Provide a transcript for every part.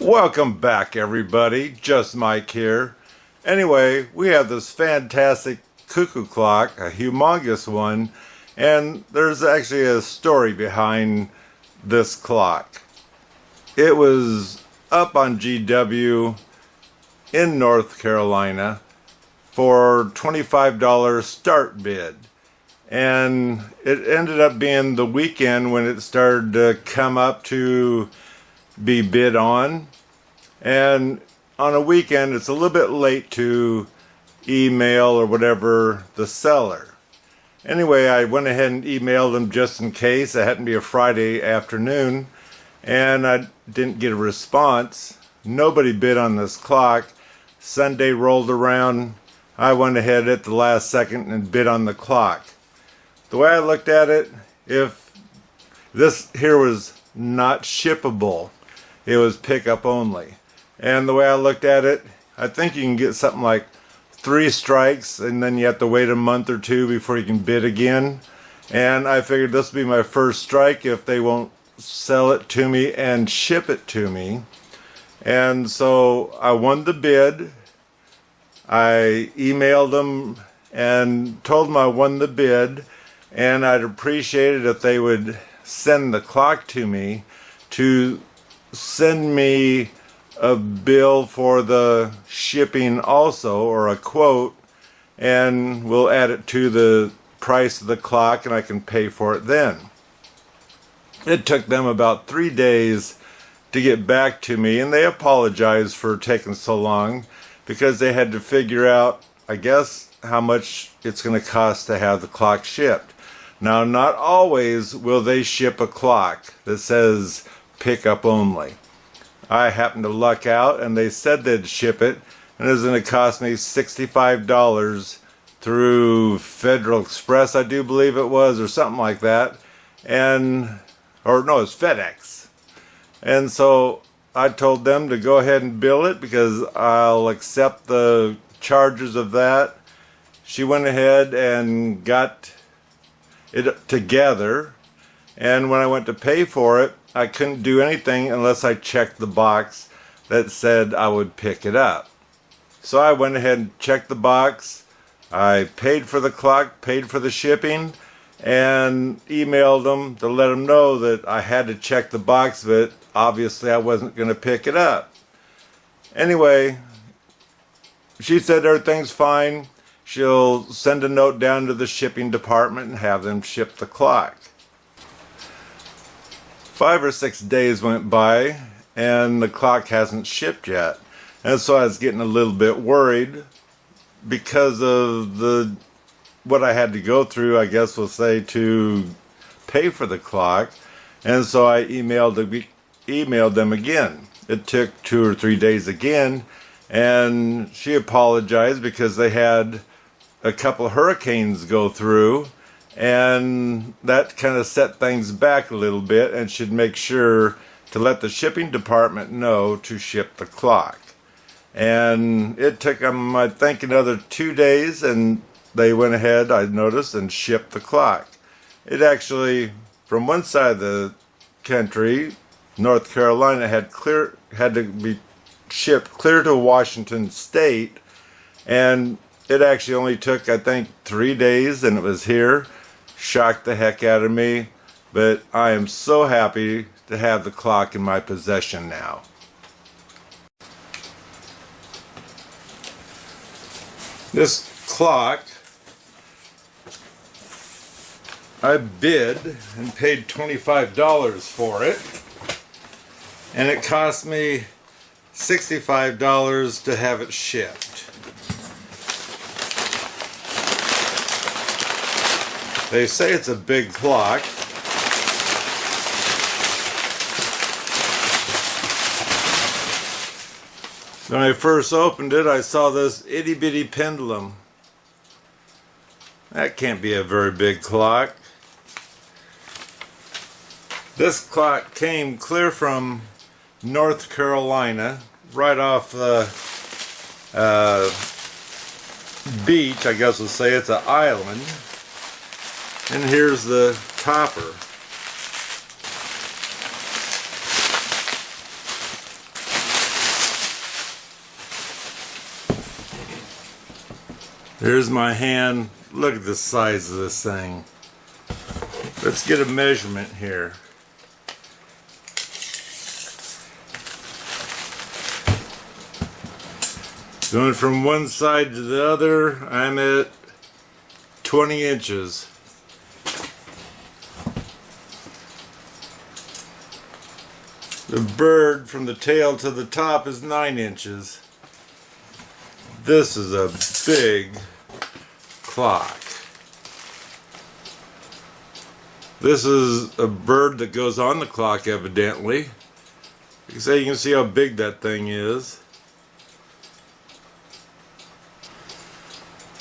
Welcome back, everybody. Just Mike here. Anyway, we have this fantastic cuckoo clock, a humongous one, and there's actually a story behind this clock. It was up on GW in North Carolina for $25 start bid, and it ended up being the weekend when it started to come up to be bid on. And on a weekend it's a little bit late to email or whatever the seller. Anyway, I went ahead and emailed them just in case. It happened to be a Friday afternoon and I didn't get a response. Nobody bid on this clock. Sunday rolled around. I went ahead at the last second and bid on the clock. The way I looked at it, if this here was not shippable, it was pickup only. And the way I looked at it, I think you can get something like 3 strikes and then you have to wait a month or 2 before you can bid again. And I figured this would be my first strike if they won't sell it to me and ship it to me. And so I won the bid. I emailed them and told them I won the bid, and I'd appreciate it if they would send the clock to me, to send me a bill for the shipping also, or a quote, and we'll add it to the price of the clock and I can pay for it then. It took them about 3 days to get back to me, and they apologized for taking so long because they had to figure out, I guess, how much it's going to cost to have the clock shipped. Now, not always will they ship a clock that says pickup only. I happened to luck out and they said they'd ship it, and it was going to cost me $65 through Federal Express, I do believe it was, or something like that. And, or no, it's FedEx. And so I told them to go ahead and bill it because I'll accept the charges of that. She went ahead and got it together, and when I went to pay for it, I couldn't do anything unless I checked the box that said I would pick it up. So I went ahead and checked the box. I paid for the clock, paid for the shipping, and emailed them to let them know that I had to check the box, but obviously I wasn't going to pick it up. Anyway, she said everything's fine. She'll send a note down to the shipping department and have them ship the clock. 5 or 6 days went by and the clock hasn't shipped yet, and so I was getting a little bit worried because of what I had to go through, I guess we'll say, to pay for the clock. And so I emailed them again. It took 2 or 3 days again, and she apologized because they had a couple of hurricanes go through, and that kind of set things back a little bit, and should make sure to let the shipping department know to ship the clock. And it took them, I think, another 2 days, and they went ahead, I noticed, and shipped the clock. It actually, from one side of the country, North Carolina, had to be shipped clear to Washington State, and it actually only took, I think, 3 days, and it was here. Shocked the heck out of me, but I am so happy to have the clock in my possession now. This clock, I bid and paid $25 for it, and it cost me $65 to have it shipped. They say it's a big clock. When I first opened it, I saw this itty bitty pendulum. That can't be a very big clock. This clock came clear from North Carolina, right off the beach, I guess we'll say. It's an island. And here's the topper. Here's my hand. Look at the size of this thing. Let's get a measurement here. Going from one side to the other, I'm at 20 inches. The bird from the tail to the top is 9 inches. This is a big clock. This is a bird that goes on the clock, evidently. You can see how big that thing is.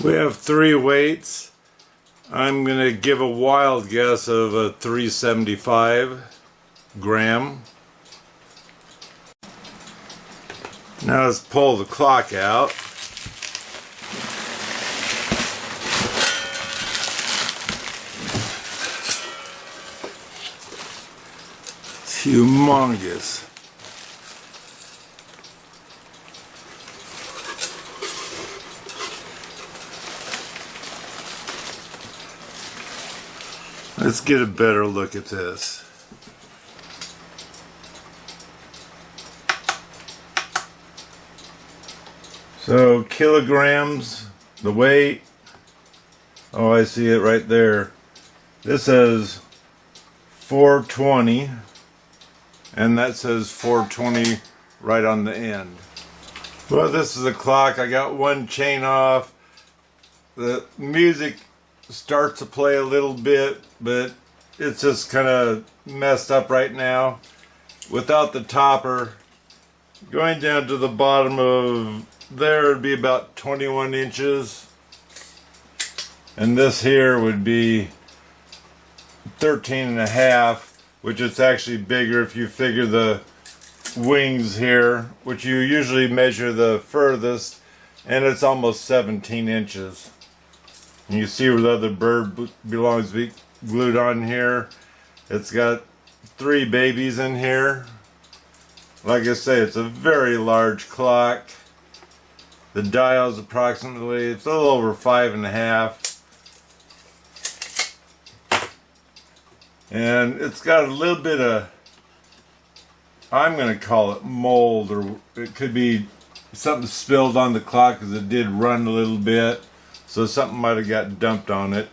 We have 3 weights. I'm going to give a wild guess of a 375 gram. Now let's pull the clock out. It's humongous. Let's get a better look at this. So kilograms, the weight. Oh, I see it right there. This says 420, and that says 420 right on the end. Well, this is a clock. I got one chain off. The music starts to play a little bit, but it's just kind of messed up right now. Without the topper, going down to the bottom of there would be about 21 inches, and this here would be 13 and a half, which is actually bigger if you figure the wings here, which you usually measure the furthest, and it's almost 17 inches. And you see where the other bird belongs to be glued on here. It's got 3 babies in here. Like I say, it's a very large clock. The dial's approximately, it's a little over 5.5. And it's got a little bit of, I'm going to call it mold, or it could be something spilled on the clock because it did run a little bit. So something might have got dumped on it.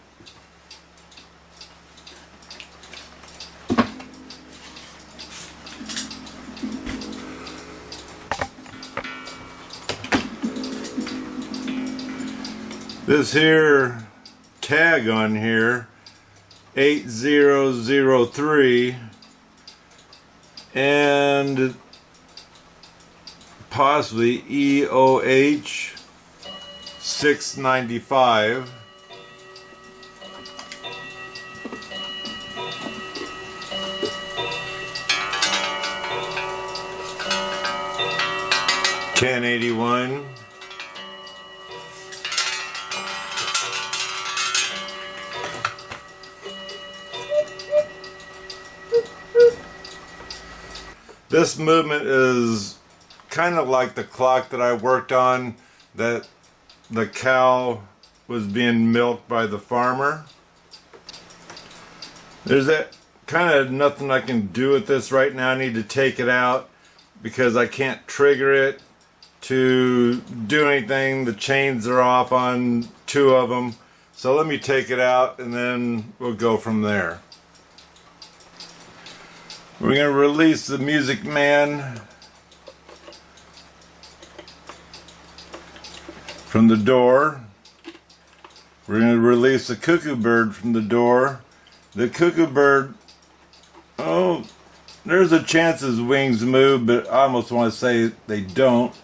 This here tag on here, 8003, and possibly EOH 695. $10.81. This movement is kind of like the clock that I worked on, that the cow was being milked by the farmer. There's that kind of nothing I can do with this right now. I need to take it out because I can't trigger it to do anything. The chains are off on 2 of them. So let me take it out and then we'll go from there. We're going to release the Music Man from the door. We're going to release the cuckoo bird from the door. The cuckoo bird, oh, there's a chance his wings move, but I almost want to say they don't.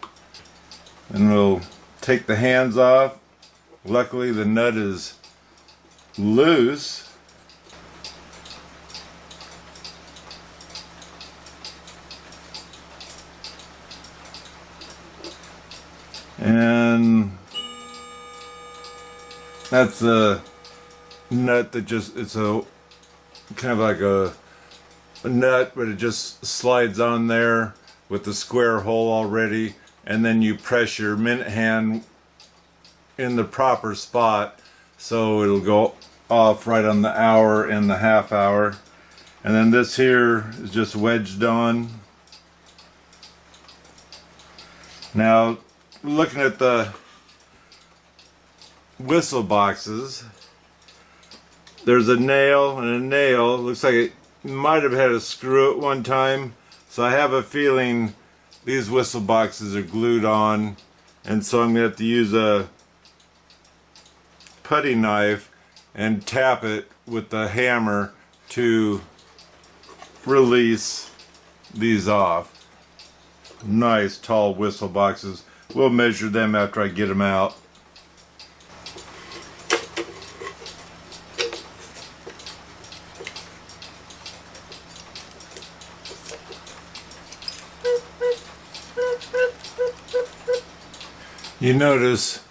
And we'll take the hands off. Luckily the nut is loose. And that's a nut that just, it's a kind of like a nut, but it just slides on there with the square hole already, and then you press your minute hand in the proper spot, so it'll go off right on the hour and the half hour. And then this here is just wedged on. Now, looking at the whistle boxes, there's a nail and a nail. Looks like it might have had a screw at one time, so I have a feeling these whistle boxes are glued on, and so I'm going to have to use a putty knife and tap it with the hammer to release these off. Nice tall whistle boxes. We'll measure them after I get them out. You notice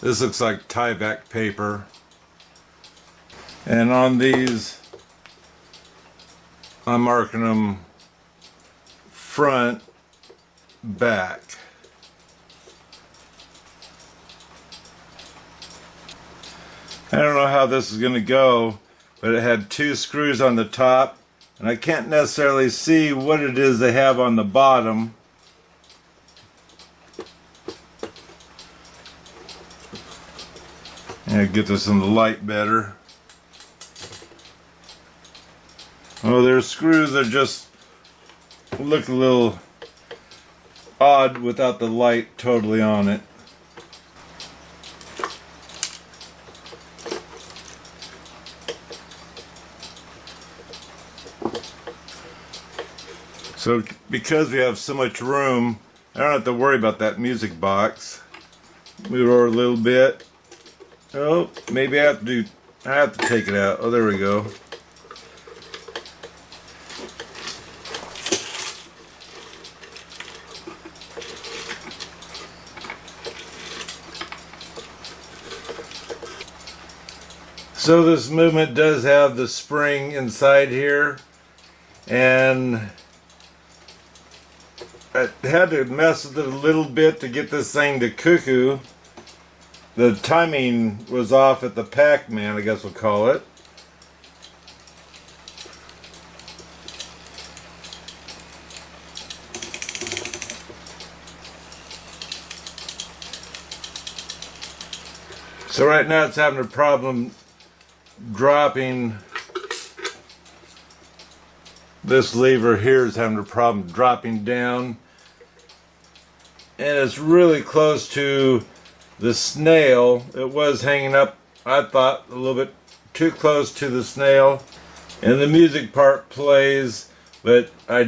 this looks like Tyvek paper, and on these I'm marking them front, back. I don't know how this is going to go, but it had 2 screws on the top, and I can't necessarily see what it is they have on the bottom. And get this in the light better. Oh, their screws are just look a little odd without the light totally on it. So because we have so much room, I don't have to worry about that music box. Move over a little bit. Oh, maybe I have to take it out. Oh, there we go. So this movement does have the spring inside here, and I had to mess with it a little bit to get this thing to cuckoo. The timing was off at the Pac-Man, I guess we'll call it. So right now it's having a problem dropping. This lever here is having a problem dropping down. And it's really close to the snail. It was hanging up, I thought, a little bit too close to the snail. And the music part plays, but I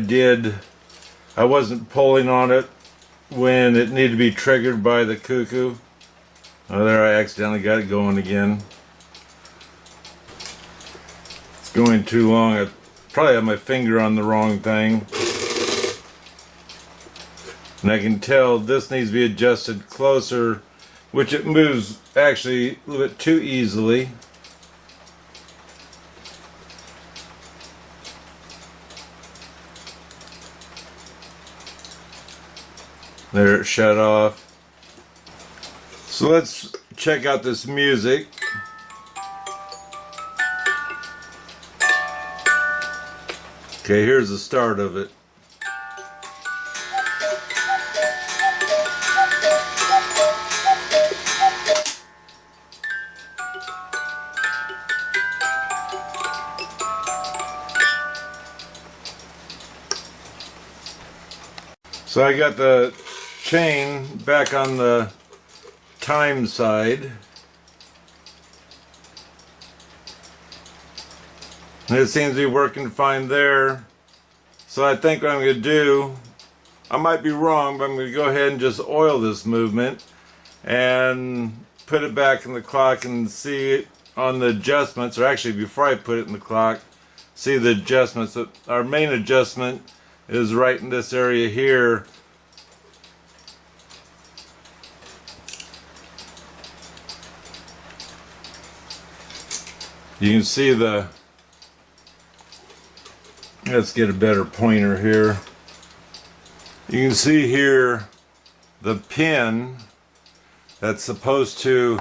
wasn't pulling on it when it needed to be triggered by the cuckoo. Oh, there, I accidentally got it going again. It's going too long. I probably have my finger on the wrong thing. And I can tell this needs to be adjusted closer, which it moves actually a little bit too easily. There, it shut off. So let's check out this music. Okay, here's the start of it. So I got the chain back on the time side. And it seems to be working fine there. So I think what I'm going to do, I might be wrong, but I'm going to go ahead and just oil this movement and put it back in the clock and see it on the adjustments, or actually before I put it in the clock, see the adjustments. Our main adjustment is right in this area here. You can see let's get a better pointer here. You can see here the pin that's supposed to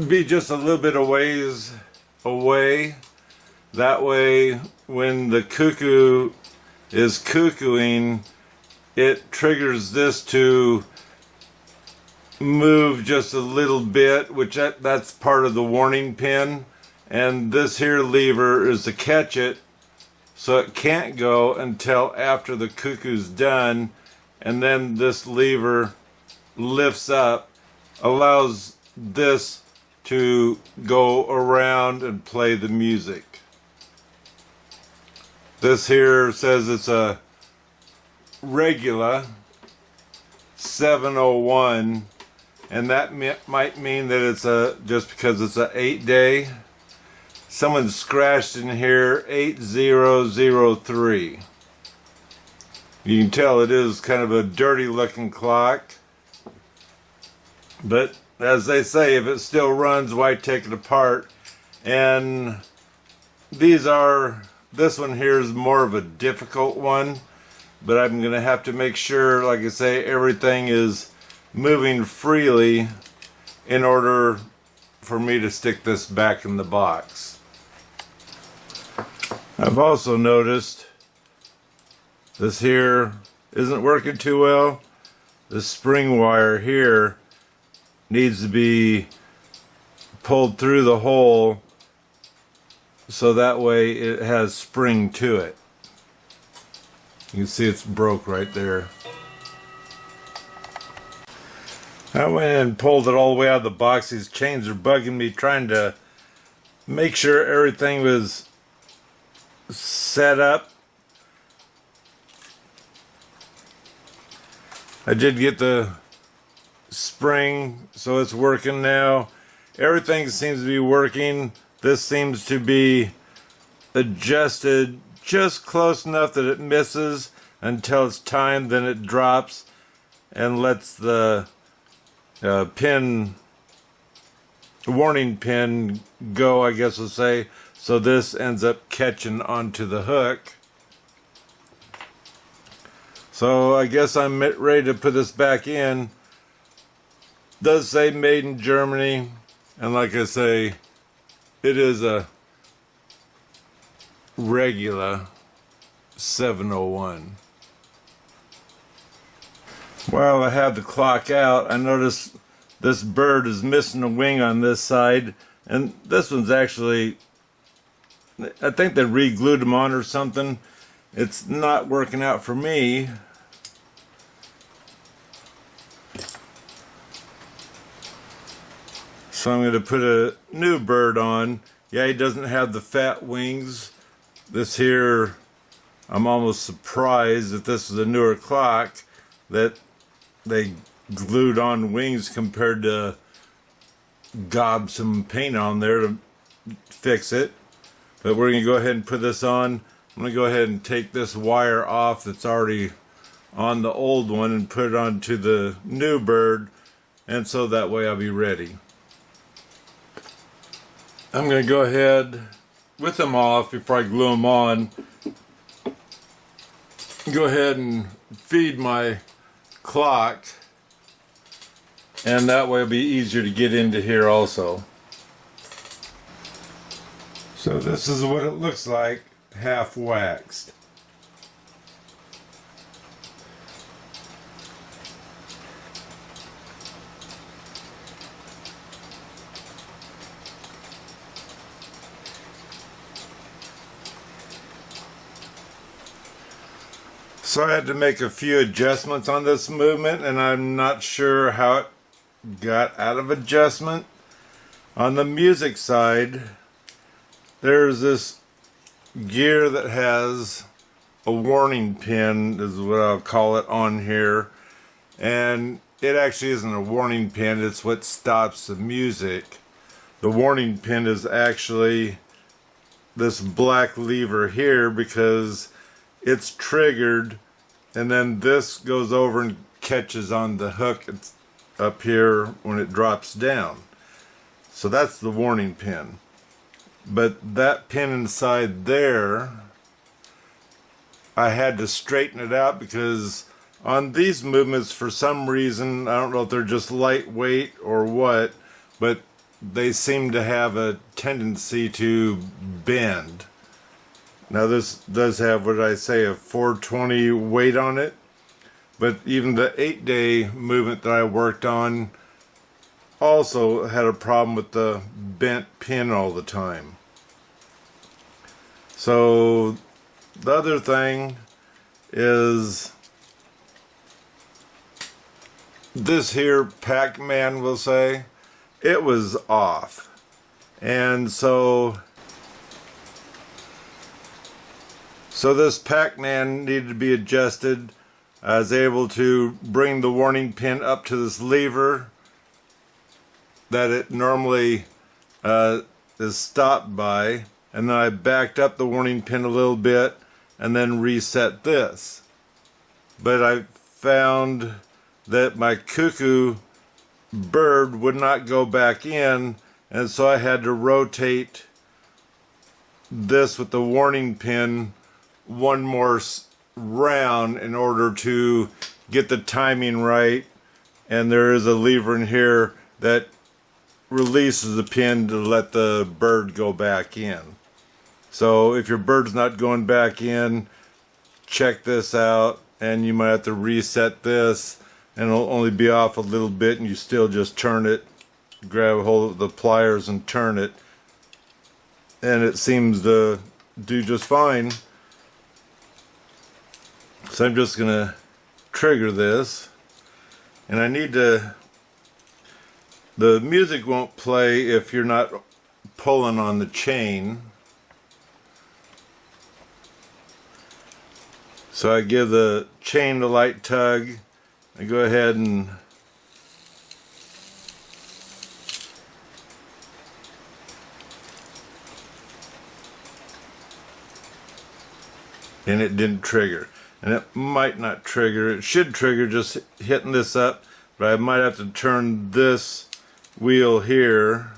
be just a little bit of ways away. That way, when the cuckoo is cuckooing, it triggers this to move just a little bit, which that's part of the warning pin. And this here lever is to catch it so it can't go until after the cuckoo's done. And then this lever lifts up, allows this to go around and play the music. This here says it's a Regula 701, and that might mean that it's just because it's a 8-day. Someone scratched in here 8003. You can tell it is kind of a dirty looking clock, but as they say, if it still runs, why take it apart? And this one here is more of a difficult one, but I'm going to have to make sure, like I say, everything is moving freely in order for me to stick this back in the box. I've also noticed this here isn't working too well. This spring wire here needs to be pulled through the hole so that way it has spring to it. You can see it's broke right there. I went and pulled it all the way out of the box. These chains are bugging me, trying to make sure everything was set up. I did get the spring, so it's working now. Everything seems to be working. This seems to be adjusted just close enough that it misses until it's time, then it drops and lets the warning pin go, I guess we'll say. So this ends up catching onto the hook. So I guess I'm ready to put this back in. Does say made in Germany, and like I say, it is a Regula 701. While I have the clock out, I notice this bird is missing a wing on this side, and this one's actually, I think they re-glued them on or something. It's not working out for me. So I'm going to put a new bird on. Yeah, he doesn't have the fat wings. This here, I'm almost surprised that this is a newer clock that they glued on wings compared to gob some paint on there to fix it. But we're going to go ahead and put this on. I'm going to go ahead and take this wire off that's already on the old one and put it onto the new bird, and so that way I'll be ready. I'm going to go ahead with them off before I glue them on. Go ahead and feed my clock, and that way it'll be easier to get into here also. So this is what it looks like, half waxed. So I had to make a few adjustments on this movement, and I'm not sure how it got out of adjustment. On the music side, there's this gear that has a warning pin, is what I'll call it, on here. And it actually isn't a warning pin, it's what stops the music. The warning pin is actually this black lever here because it's triggered, and then this goes over and catches on the hook up here when it drops down. So that's the warning pin. But that pin inside there, I had to straighten it out because On these movements, for some reason, I don't know if they're just lightweight or what, but they seem to have a tendency to bend. Now this does have, what did I say, a 420 weight on it, but even the 8-day movement that I worked on also had a problem with the bent pin all the time. So the other thing is this here Pac-Man, we'll say, it was off. And so this Pac-Man needed to be adjusted. I was able to bring the warning pin up to this lever that it normally is stopped by, and then I backed up the warning pin a little bit and then reset this. But I found that my cuckoo bird would not go back in, and so I had to rotate this with the warning pin one more round in order to get the timing right. And there is a lever in here that releases the pin to let the bird go back in. So if your bird's not going back in, check this out, and you might have to reset this, and it'll only be off a little bit, and you still just turn it, grab a hold of the pliers and turn it, and it seems to do just fine. So I'm just gonna trigger this, and I need to, the music won't play if you're not pulling on the chain. So I give the chain a light tug. I go ahead and it didn't trigger. And it might not trigger. It should trigger just hitting this up, but I might have to turn this wheel here.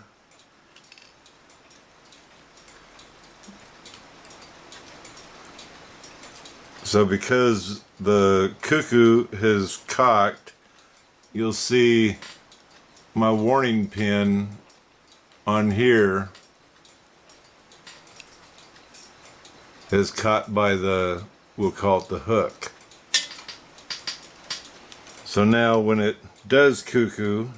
So because the cuckoo has cocked, you'll see my warning pin on here is caught by the, we'll call it the hook. So now when it does cuckoo,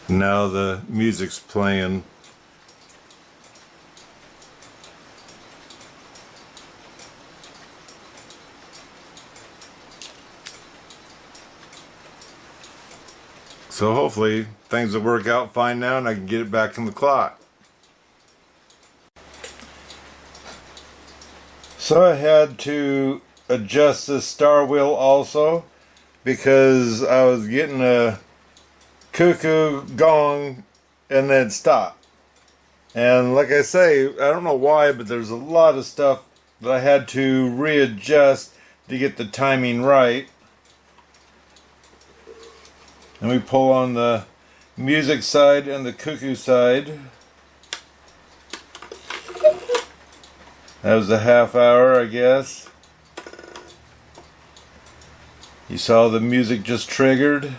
now the music's playing. So hopefully things will work out fine now and I can get it back in the clock. So I had to adjust this star wheel also because I was getting a cuckoo gong and then stop. And like I say, I don't know why, but there's a lot of stuff that I had to readjust to get the timing right. And we pull on the music side and the cuckoo side. That was a half hour, I guess. You saw the music just triggered.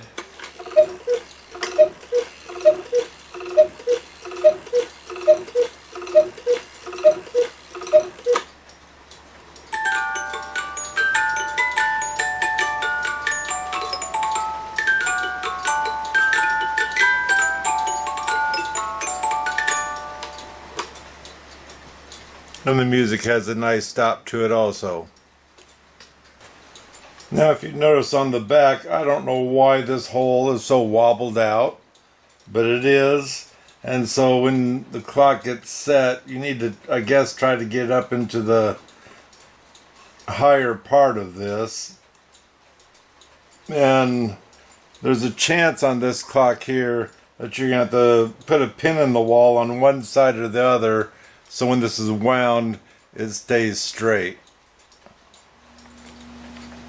And the music has a nice stop to it also. Now if you notice on the back, I don't know why this hole is so wobbled out, but it is. And so when the clock gets set, you need to, I guess, try to get up into the higher part of this. And there's a chance on this clock here that you're going to have to put a pin in the wall on one side or the other, so when this is wound, it stays straight.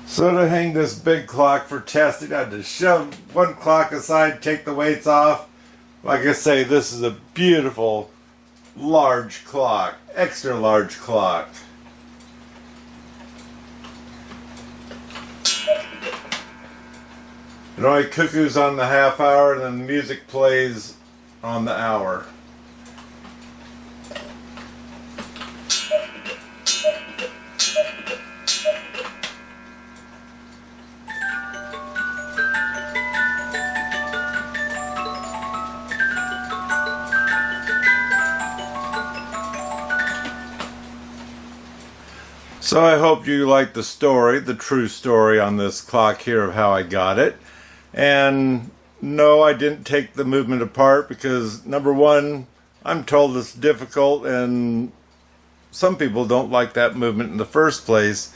So to hang this big clock for testing, I had to shove one clock aside, take the weights off, Like I say, this is a beautiful large clock, extra large clock. It only cuckoos on the half hour, and then the music plays on the hour. So I hope you like the story, the true story on this clock here of how I got it. And no, I didn't take the movement apart because, number one, I'm told it's difficult and some people don't like that movement in the first place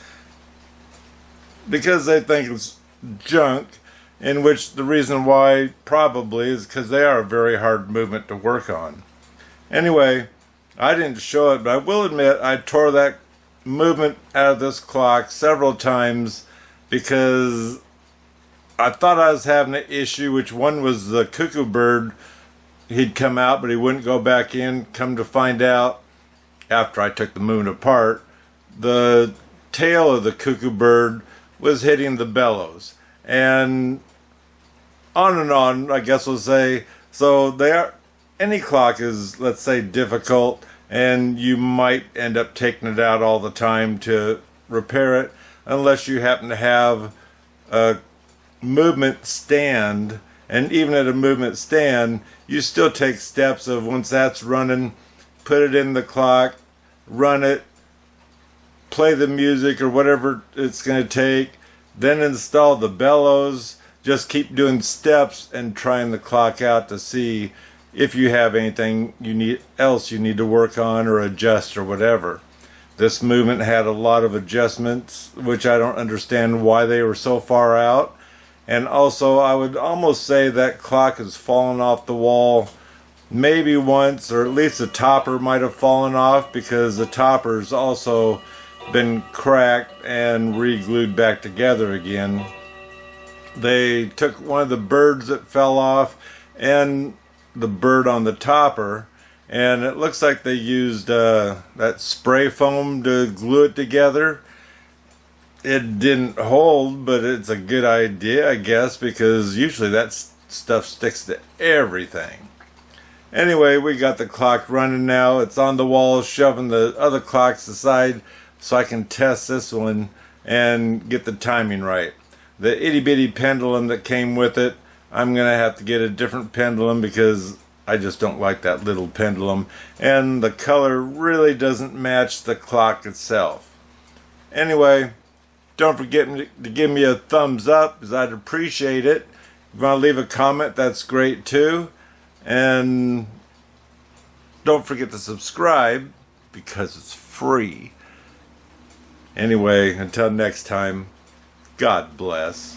because they think it's junk, in which the reason why probably is because they are a very hard movement to work on. Anyway, I didn't show it, but I will admit I tore that movement out of this clock several times because I thought I was having an issue, which one was the cuckoo bird. He'd come out, but he wouldn't go back in. Come to find out, after I took the movement apart, the tail of the cuckoo bird was hitting the bellows. And on, I guess we'll say. So any clock is, let's say, difficult, and you might end up taking it out all the time to repair it, unless you happen to have a movement stand. And even at a movement stand, you still take steps of, once that's running, put it in the clock, run it, play the music or whatever it's going to take, then install the bellows. Just keep doing steps and trying the clock out to see if you have anything you need to work on or adjust or whatever. This movement had a lot of adjustments, which I don't understand why they were so far out. And also, I would almost say that clock has fallen off the wall maybe once, or at least the topper might have fallen off, because the topper's also been cracked and re-glued back together again. They took one of the birds that fell off and the bird on the topper, and it looks like they used that spray foam to glue it together. It didn't hold, but it's a good idea, I guess, because usually that stuff sticks to everything. Anyway, we got the clock running now. It's on the wall, shoving the other clocks aside so I can test this one and get the timing right. The itty bitty pendulum that came with it, I'm going to have to get a different pendulum because I just don't like that little pendulum. And the color really doesn't match the clock itself. Anyway, don't forget to give me a thumbs up, because I'd appreciate it. If you want to leave a comment, that's great too. And don't forget to subscribe, because it's free. Anyway, until next time, God bless.